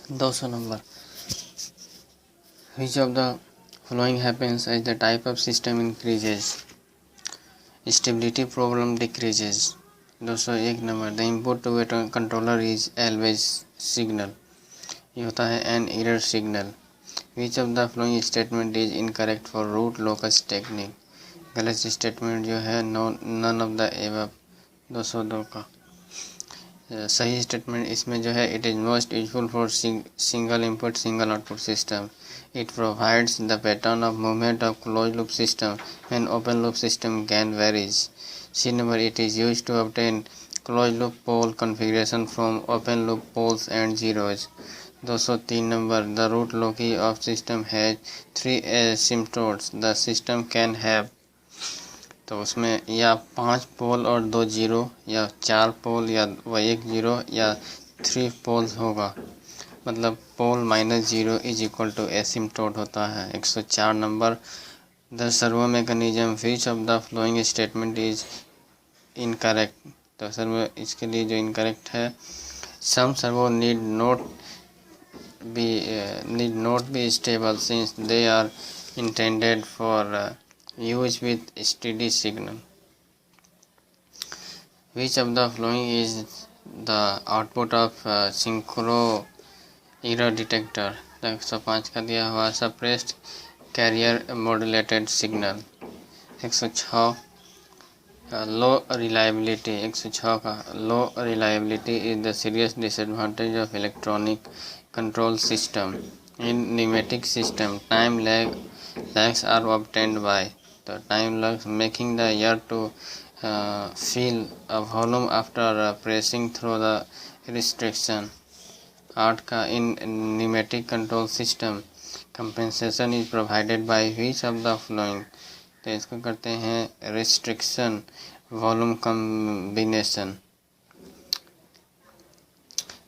200 number. Which of the following happens as the type of system increases? Stability problem decreases. 201 number. The input to a controller is always signal. ये होता है an error signal. Which of the following statement is incorrect for root locus technique? गलत statement जो है none of the above 202 का सही statement इसमें जो है it is most useful for single input single output system. It provides the pattern of movement of close loop system and open loop system can varies. C number. It is use to obtain close loop pole configuration from open loop poles and zeros. 203 number. The root loci of system has 3 asymptotes. The system can have. तो उसमें या 5 पोल और 2 zero या 4 पोल या 1 zero या 3 poles होगा. मतलब pole minus zero is equal to asymptote होता है. 104 number. The servo mechanism which of the flowing statement is incorrect. तो सर्वो इसके लिए जो इनकरेक्ट है some servo need not be stable since they are intended for use with steady signal. Which of the following is the output of synchro error detector? 105 का दिया हुआ suppressed carrier modulated signal. 106 low reliability. 106 का low reliability is the serious disadvantage of electronic control system. In pneumatic system, time lags are obtained by the time lags making the air to fill a volume after pressing through the restriction. 8 का in pneumatic control system compensation is provided by which of the following. तो इसको करते हैं restriction volume combination.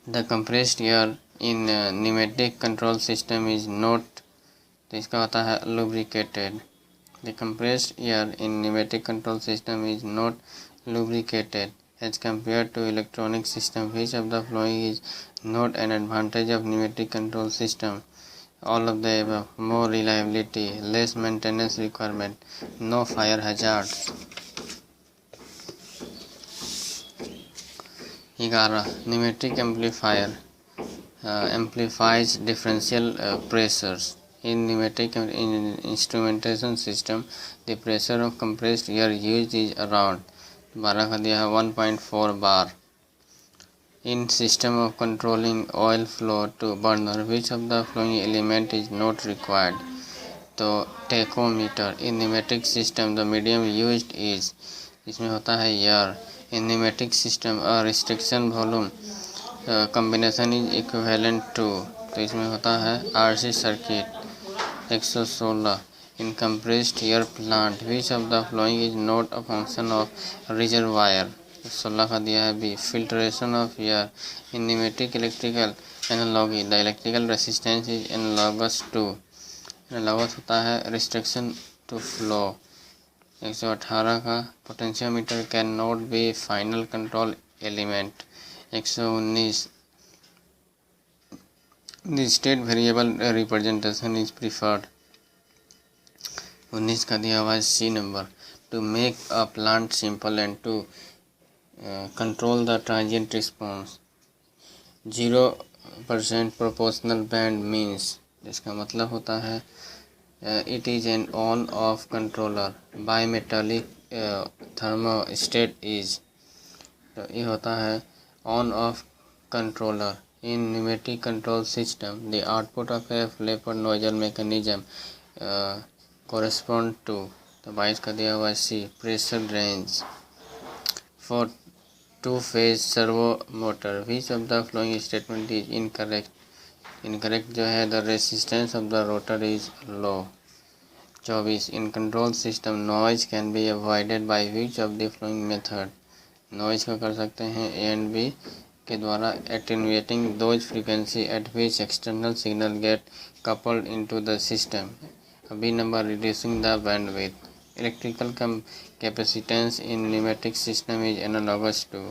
The compressed air in pneumatic control system is not. तो इसका होता है lubricated. The compressed air in pneumatic control system is not lubricated as compared to electronic system. Which of the following is not an advantage of pneumatic control system? All of the above. More reliability, less maintenance requirement, no fire hazards. 11. Pneumatic amplifier amplifies differential pressures. In pneumatic instrumentation system, the pressure of compressed air used is around 12 का दिया है 1.4 bar. In system of controlling oil flow to burner, which of the following element is not required? तो tachometer. In pneumatic system, the medium used is. इसमें होता है air. In pneumatic system, a restriction volume combination is equivalent to. तो इसमें होता है RC circuit. 116. In compressed air plant, which of the following is not a function of reservoir? 16 का दिया है B. Filtration of air. In pneumatic electrical analogy, the electrical resistance is analogous to. Analogous होता है restriction to flow. 118 का potentiometer cannot be final control element. 119. The state variable representation is preferred. 19 का दिया हुआ है C number. To make a plant simple and to control the transient response. 0% proportional band means. इसका मतलब होता है it is an on-off controller. Bimetallic thermostat is. तो ये होता है on-off controller. In pneumatic control system, the output of a flapper nozzle mechanism correspond to. तो 22 का दिया हुआ C. Pressure range. For two-phase servo motor, which of the following statement is incorrect? Incorrect जो है the resistance of the rotor is low. 24. In control system, noise can be avoided by which of the following method? Noise का कर सकते हैं A and B के द्वारा attenuating those frequency at which external signal get coupled into the system. B number. Reducing the bandwidth. Electrical capacitance in pneumatic system is analogous to.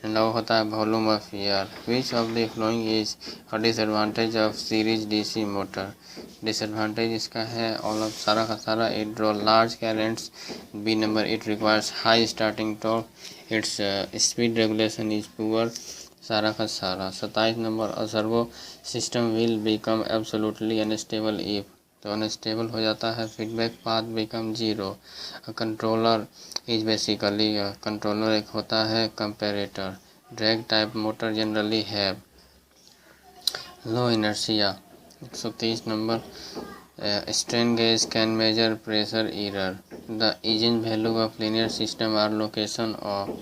लौ होता है volume of air. Which of the flowing is a disadvantage of series DC motor. Disadvantage इसका है all of सारा का सारा it draw large currents. B number it requires high starting torque. Its speed regulation is poor. सारा का सारा। 27 number a servo system will become absolutely unstable if. तो unstable हो जाता है। Feedback path become zero. Controller is basically controller एक होता है comparator. Drag type motor generally have low inertia. 130 number strain gauge can measure pressure error. The eigen value of linear system are location of.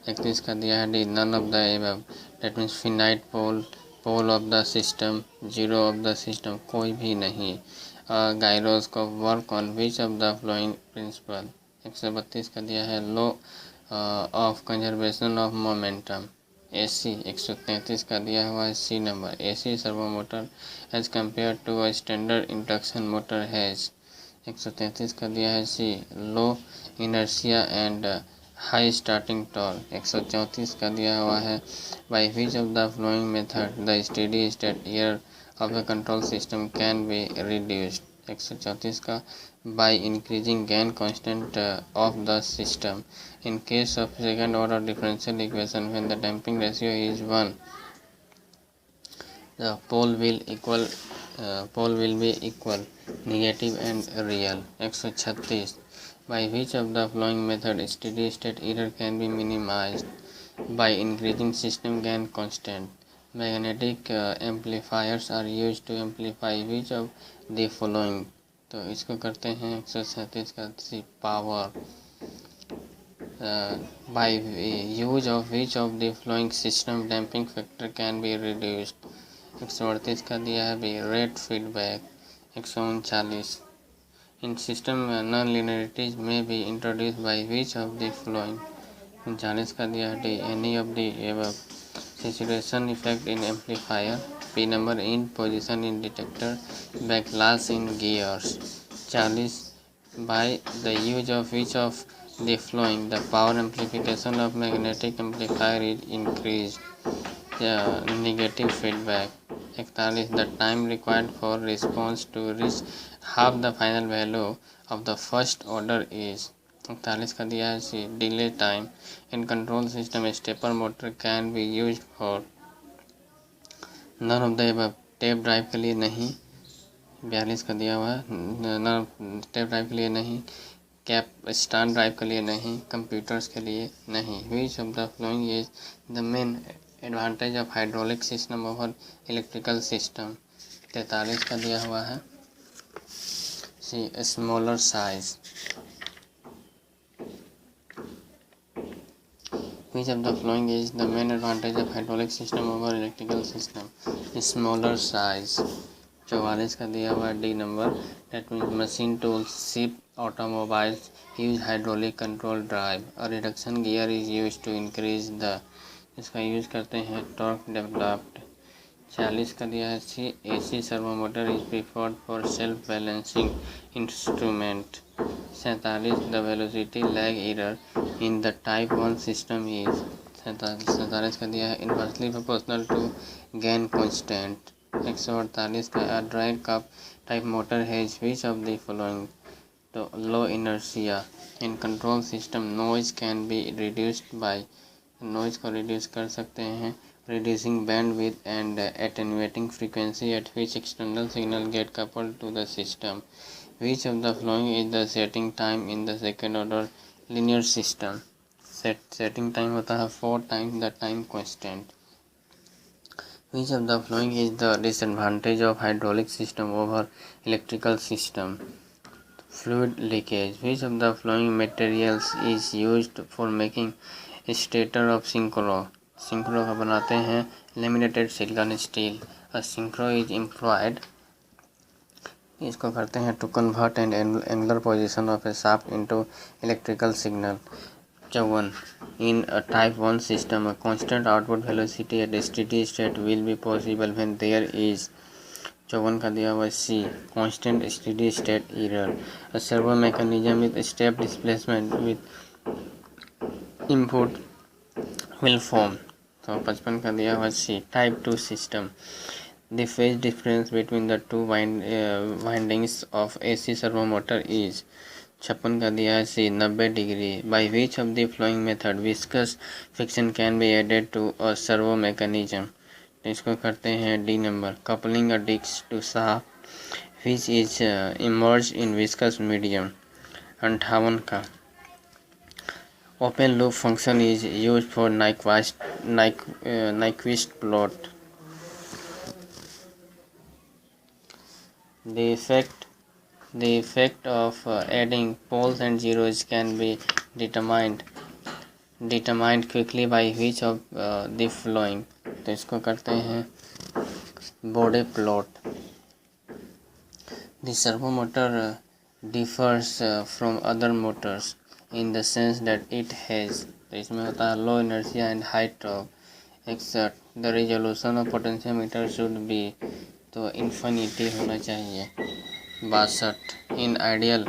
31 का दिया है D none of the above. That means finite pole of the system, zero of the system, कोई भी नहीं। Gyroscope work on which of the flowing principle. 132 का दिया है law of conservation of momentum. AC 133 का दिया हुआ है C number. AC servo motor as compare to a standard induction motor has. 133 का दिया है C low inertia and high starting torque. 134 का दिया हुआ है by which of the flowing method the steady state error ऑफ a control system can be reduced। 134 का by increasing gain constant of the system in case of second order differential equation when the damping ratio is 1 the pole will be equal negative and real। 136 by which of the following method steady state error can be minimized by increasing system gain constant। Magnetic amplifiers are use to amplify which of the following. तो इसको करते हैं 137 का power by use of which of the flowing system damping factor can be reduced. 138 का दिया है भी rate feedback. 139 in system non linearities में be introduce by which of the flowing. 39 का दिया है D any of the above. Saturation effect in amplifier। P number in position in detector। Backlash in gears। 40 by the use of which of the following the power amplification of magnetic amplifier is increased। Negative feedback। 41 the time required for response to reach half the final value of the first order is। 41 का दिया है C delay time in control system stepper motor can be use for none of the above. Tape drive के लिए नहीं। 42 का दिया हुआ है नन टेप ड्राइव के लिए नहीं। कैप स्टैंड ड्राइव के लिए नहीं। कंप्यूटर्स के लिए नहीं। Which of the flowing is the main advantage of hydraulic system over electrical system. 43 का दिया हुआ है C smaller size. Which of the following is the main advantage of hydraulic system over electrical system? Smaller size। 44 का दिया हुआ है D number. That means machine tools, ship, automobiles use hydraulic control drive। A reduction gear is used to increase the इसका use करते हैं torque developed. 40 का दिया है C AC servo motor is preferred for self balancing instrument. 47 the velocity lag error in the type 1 system is. 47 का दिया है inversely proportional to gain constant. 148 का drag cup type motor has which of the following. तो low inertia in control system noise can be reduced by noise को reduce कर सकते हैं reducing bandwidth and attenuating frequency at which external signal get coupled to the system। Which of the following is the setting time in the second order linear system। setting time होता है 4 times the time constant। Which of the following is the disadvantage of hydraulic system over electrical system। fluid leakage। Which of the following materials is used for making stator of synchro का बनाते हैं laminated silicon steel. और synchro is employed इसको करते हैं to convert and angular position of a shaft into electrical signal. 54 in a type 1 system a constant output velocity at steady state will be possible when there is. 54 का दिया हुआ C constant steady state error. A servo mechanism with step displacement with input will form। 155 का दिया हुआ C type 2 system. The phase difference between the two windings of AC servo motor is 56 का दिया है C 90 degree. By which of the flowing method viscous friction can be added to a servo mechanism. तो इसको करते हैं D number. Coupling a disk to shaft which is emerge in viscous medium. 58 का open loop function is use for Nyquist plot। The effect of adding poles and zeros can be determined quickly by which of the following। तो इसको करते हैं Bode plot। The servo motor differs from other motors in the sense that it has, तो इसमें होता है लो inertia and high torque exert the resolution of potentiometer should be, तो infinity होना चाहिए। 62 in ideal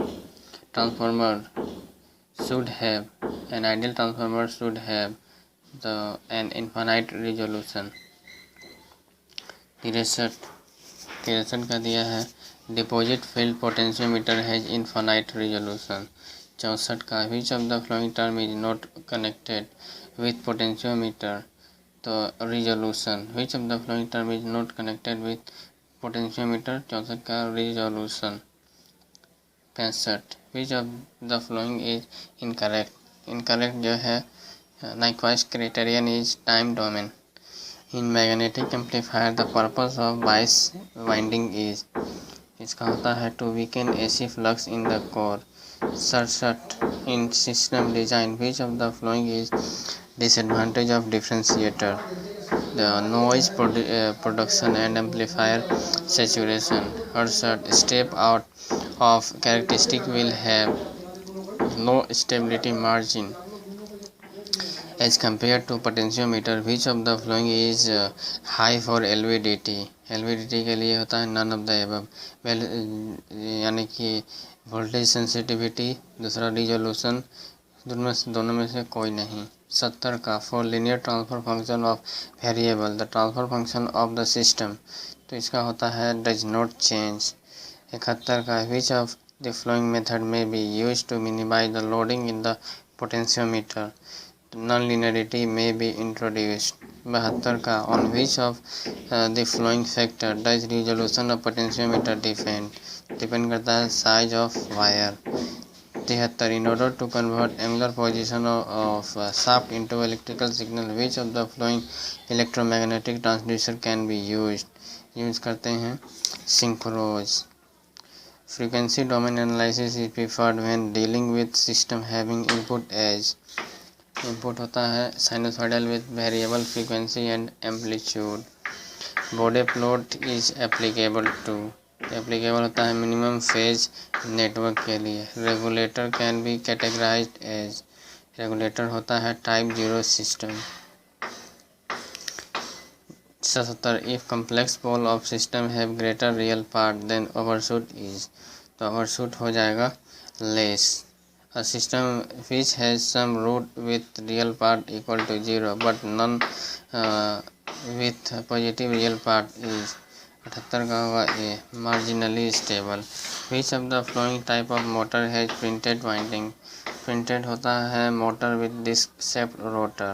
transformer should have an infinite resolution। 63 का दिया है deposit field potentiometer has infinite resolution. 64 का which of the following term is not connected with potentiometer, तो resolution. Which of the following term is not connected with potentiometer, 64 का resolution. 65 which of the flowing is incorrect जो है Nyquist criterion is time domain। In magnetic amplifier the purpose of bias winding is, इसका होता है to weaken AC flux in the core। 67 in system design which of the following is disadvantage of differentiator, the noise production and amplifier saturation। 68 step out of characteristic will have low stability margin as compared to potentiometer। which of the following is high for LVDT। LVDT के लिए होता है none of the above, यानी कि voltage sensitivity, दूसरा resolution, दोनों में से कोई नहीं। 70 का for linear transfer function of variable the transfer function of the system, तो इसका होता है डज नॉट चेंज। 71 का which of the flowing method may be use to minimize the loading in the potentiometer, non-linearity may be introduced। 72 का on which of the following factor does resolution of potentiometer depend करता है size of wire। 73 in order to convert angular position of shaft into electrical signal which of the following electromagnetic transducer can be use करते हैं synchros। frequency domain analysis is preferred when dealing with system having input होता है sinusoidal with variable frequency and amplitude. Bode plot is applicable होता है minimum phase network के लिए। Regulator can be categorized as, regulator होता है type 0 system. 77 if complex pole of system have greater real part then overshoot is, तो overshoot हो जाएगा less. A system which has some root with real part equal to 0 but none with positive real part is, 78 का होगा A marginally stable। Which of the following type of motor has printed winding, printed होता है motor with disc shaped rotor।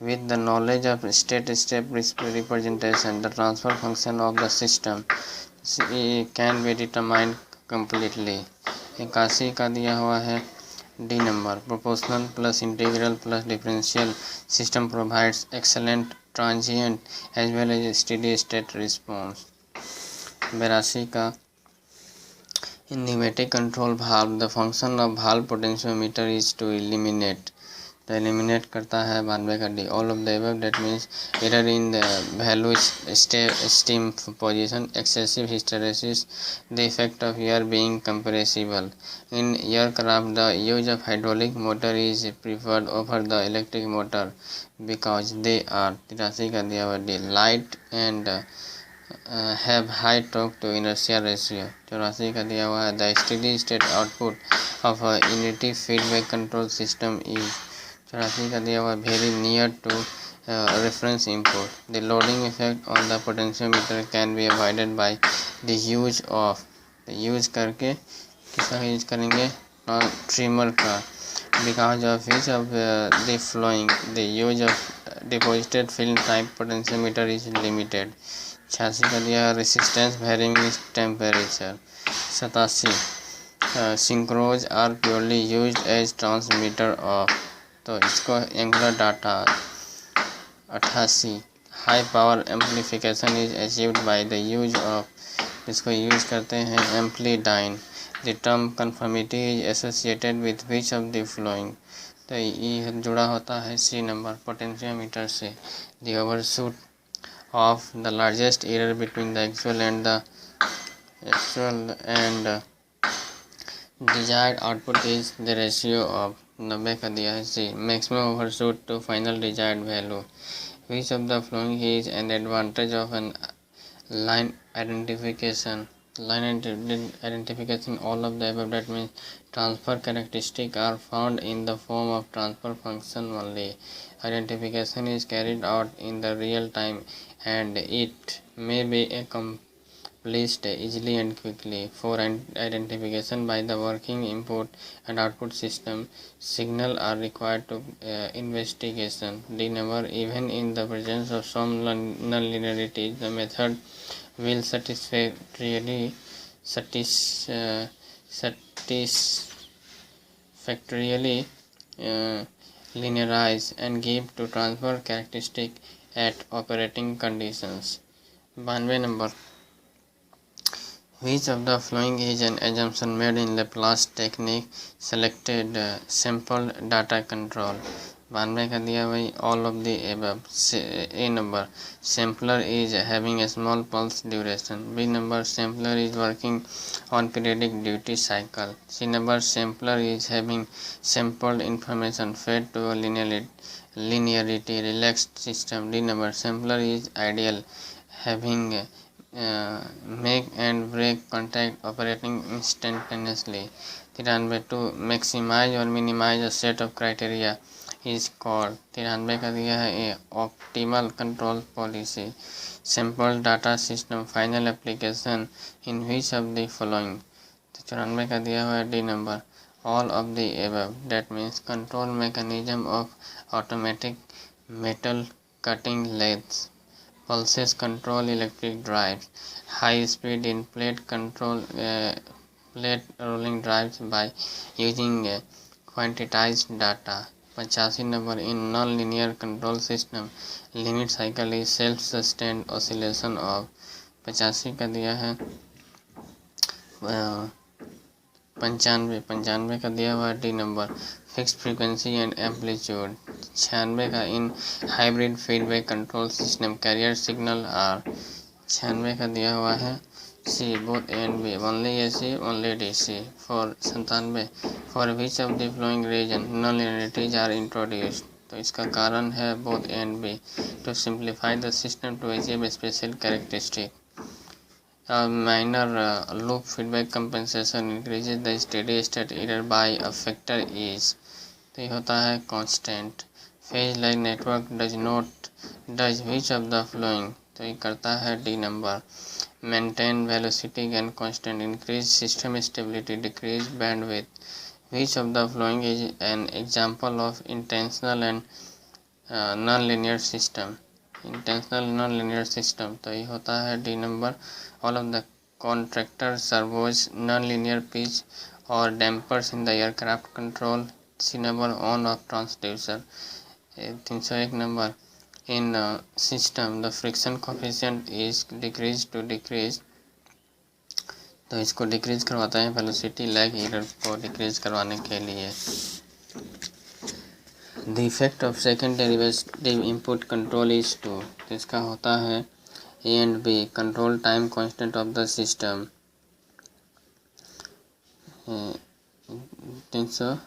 With the knowledge of state step representation the transfer function of the system can be determined completely। 81 का दिया हुआ है D number. Proportional plus integral plus differential system provides excellent transient as well as steady state response. 82 का in pneumatic control valve the function of valve potentiometer is to eliminate, तो eliminate करता है 92 का D all of the above that means error in the value stem position, excessive hysteresis, the effect of air being compressible. In aircraft the use of hydraulic motor is preferred over the electric motor because they are, 83 का दिया हुआ D light and have high torque to inertia ratio. 84 का दिया हुआ है the steady state output of unity feedback control system is, 84 का दिया हुआ very near to reference input. The loading effect on the potentiometer can be avoided by the use of करके किसका use करेंगे ट्रिमर का because of which of the flowing the use of deposited film type potentiometer is limited. 86 का दिया resistance varying with temperature. 87 synchros are purely used as transmitter of तो इसको angular data. 88 high power amplification is achieved by the use of इसको use करते हैं amplidyne. The term conformity is associated with which of the following तो ये जुड़ा होता है सी नंबर पोटेंशियोमीटर से. The overshoot of the largest error between the actual and desired output is the ratio of 90 का दिया है C. Maximum overshoot to final desired value. Which of the following is an advantage of an line identification? All of the above, that means transfer characteristics are found in the form of transfer function only. Identification is carried out in the real time and it may be accomplished easily and quickly. For identification by the working input and output system, signal are required to investigation. The number, even in the presence of some nonlinearity, the method will satisfactorily linearize and give to transfer characteristic at operating conditions. 92 number. Which of the following is an assumption made in Laplace technique? Selected sample data control. 92 का दिया भाई all of the above. A number sampler is having a small pulse duration. B number sampler is working on periodic duty cycle. C number sampler is having sampled information fed to a linearity relaxed system. D number sampler is ideal, having make and break contact operating instantaneously. 93 to maximize or minimize a set of criteria is called. 93 का दिया है A optimal control policy. Sample data system final application in which of the following. 94 का दिया हुआ है D number all of the above, that means control mechanism of automatic metal cutting lathes, pulses control electric drives, high speed in plate control plate rolling drives by using quantized data. 85 number in non-linear control system limit cycle is self-sustained oscillation of. 85 का दिया है 95 का दिया हुआ D number fixed frequency and amplitude. 96 का in hybrid feedback control system carrier signal are. 96 का दिया हुआ है C both A and B, only A C only D C. 97 for which of the following reason non linearities are introduced. तो इसका कारण है both A and B to simplify the system to achieve special characteristic. Minor loop feedback compensation increases the steady state error by a factor is. तो ये होता है constant. Phase lag network does which of the following. तो ये करता है D number. Maintain velocity and constant, increase system stability, decrease bandwidth. Which of the following is an example of intentional and non-linear system. Intentional non linear system तो ये होता है D number all of the contractor servos non linear pitch और dampers in the aircraft control. C number on off transducer. 301 number in system the friction coefficient is decrease to decrease. तो इसको decrease करवाता है velocity lag error को decrease करवाने के लिए. The effect of second derivative input control is to. तो इसका होता है A and B control time constant of the system. 300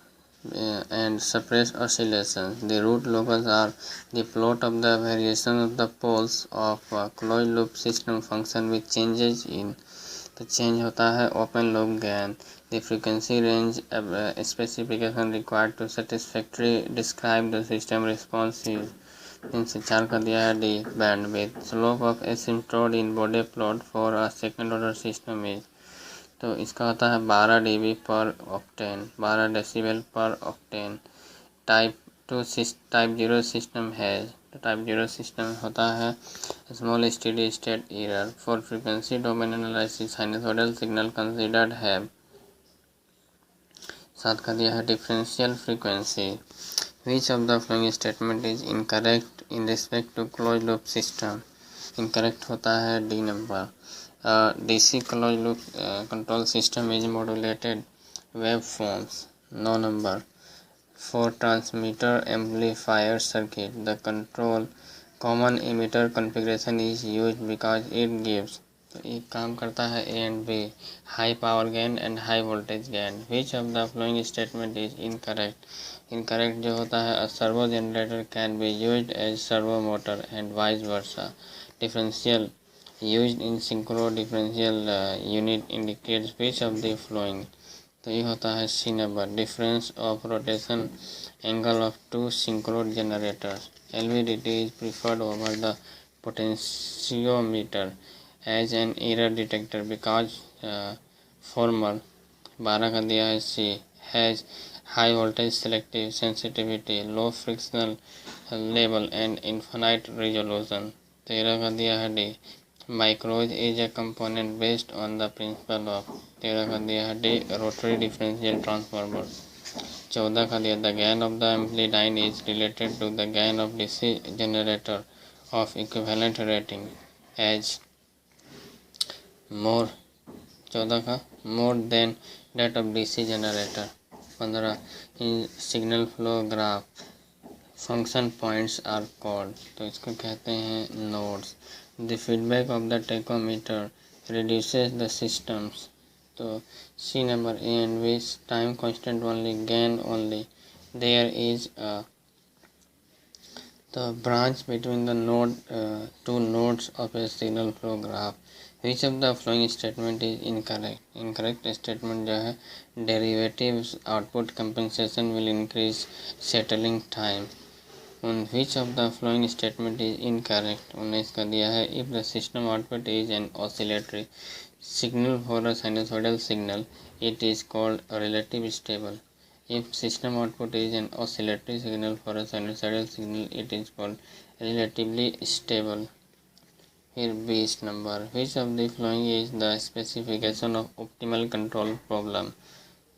and suppress oscillations. The root locus are the plot of the variation of the poles of a closed loop system function with changes in. तो change होता है open loop gain. The frequency range specification required to satisfactorily describe the system response is. 3 से 4 का दिया है D bandwidth. Slope of asymptote in Bode plot for a second order system is, तो इसका होता है 12 dB per octave, 12 decibel per octave. Type 0 system है, तो टाइप 0 सिस्टम होता है small steady state error for frequency domain analysis sinusoidal signal considered है। 7 का दिया है differential frequency. Which of the following statement is incorrect in respect to close loop system, incorrect होता है D number. DC closed loop control system is modulated waveforms, no number। For transmitter amplifier circuit, the control common emitter configuration is used because it gives, तो ये काम करता है A and B, high power gain and high voltage gain. Which of the flowing statement is incorrect, incorrect जो होता है servo generator can be used as servo motor and vice versa. Differential used in synchro differential unit indicates which of the following, तो ये होता है C number. Difference of rotation angle of two synchro generators, LVDT is preferred over the potentiometer as an error detector because former 12 का दिया है सी has high voltage selective sensitivity, low frictional level and infinite resolution। 13 का दिया है D माइक्रोज is a component based on the principle of, 13 का दिया है D rotary differential transformer. 14 का दिया the gain of the amplidyne is related to the gain of DC generator of equivalent rating as more, 14 का more than that of DC generator. 15 in signal flow graph function points are called, तो इसको कहते हैं nodes. The feedback of the tachometer reduces the systems, तो C number A and B time constant only gain only there is the branch between the two nodes of a signal flow graph। Which of the following statement is incorrect, incorrect statement जो है derivatives output compensation will increase settling time। which of the following statement is incorrect, 19 का दिया है if the system output is an oscillatory signal for a sinusoidal signal it is called relative stable। If system output is an oscillatory signal for a sinusoidal signal, it is called relatively stable। फिर 20 number which of the following is the specification of optimal control problem,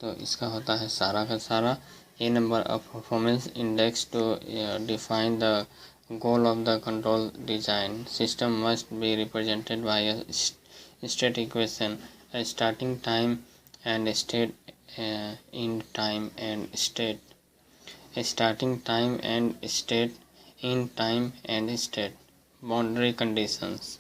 तो इसका होता है सारा का सारा A number of performance index to define the goal of the control design। System must be represented by a state equation, a starting time and state, end time and state, a starting time and state, end time and state, boundary conditions।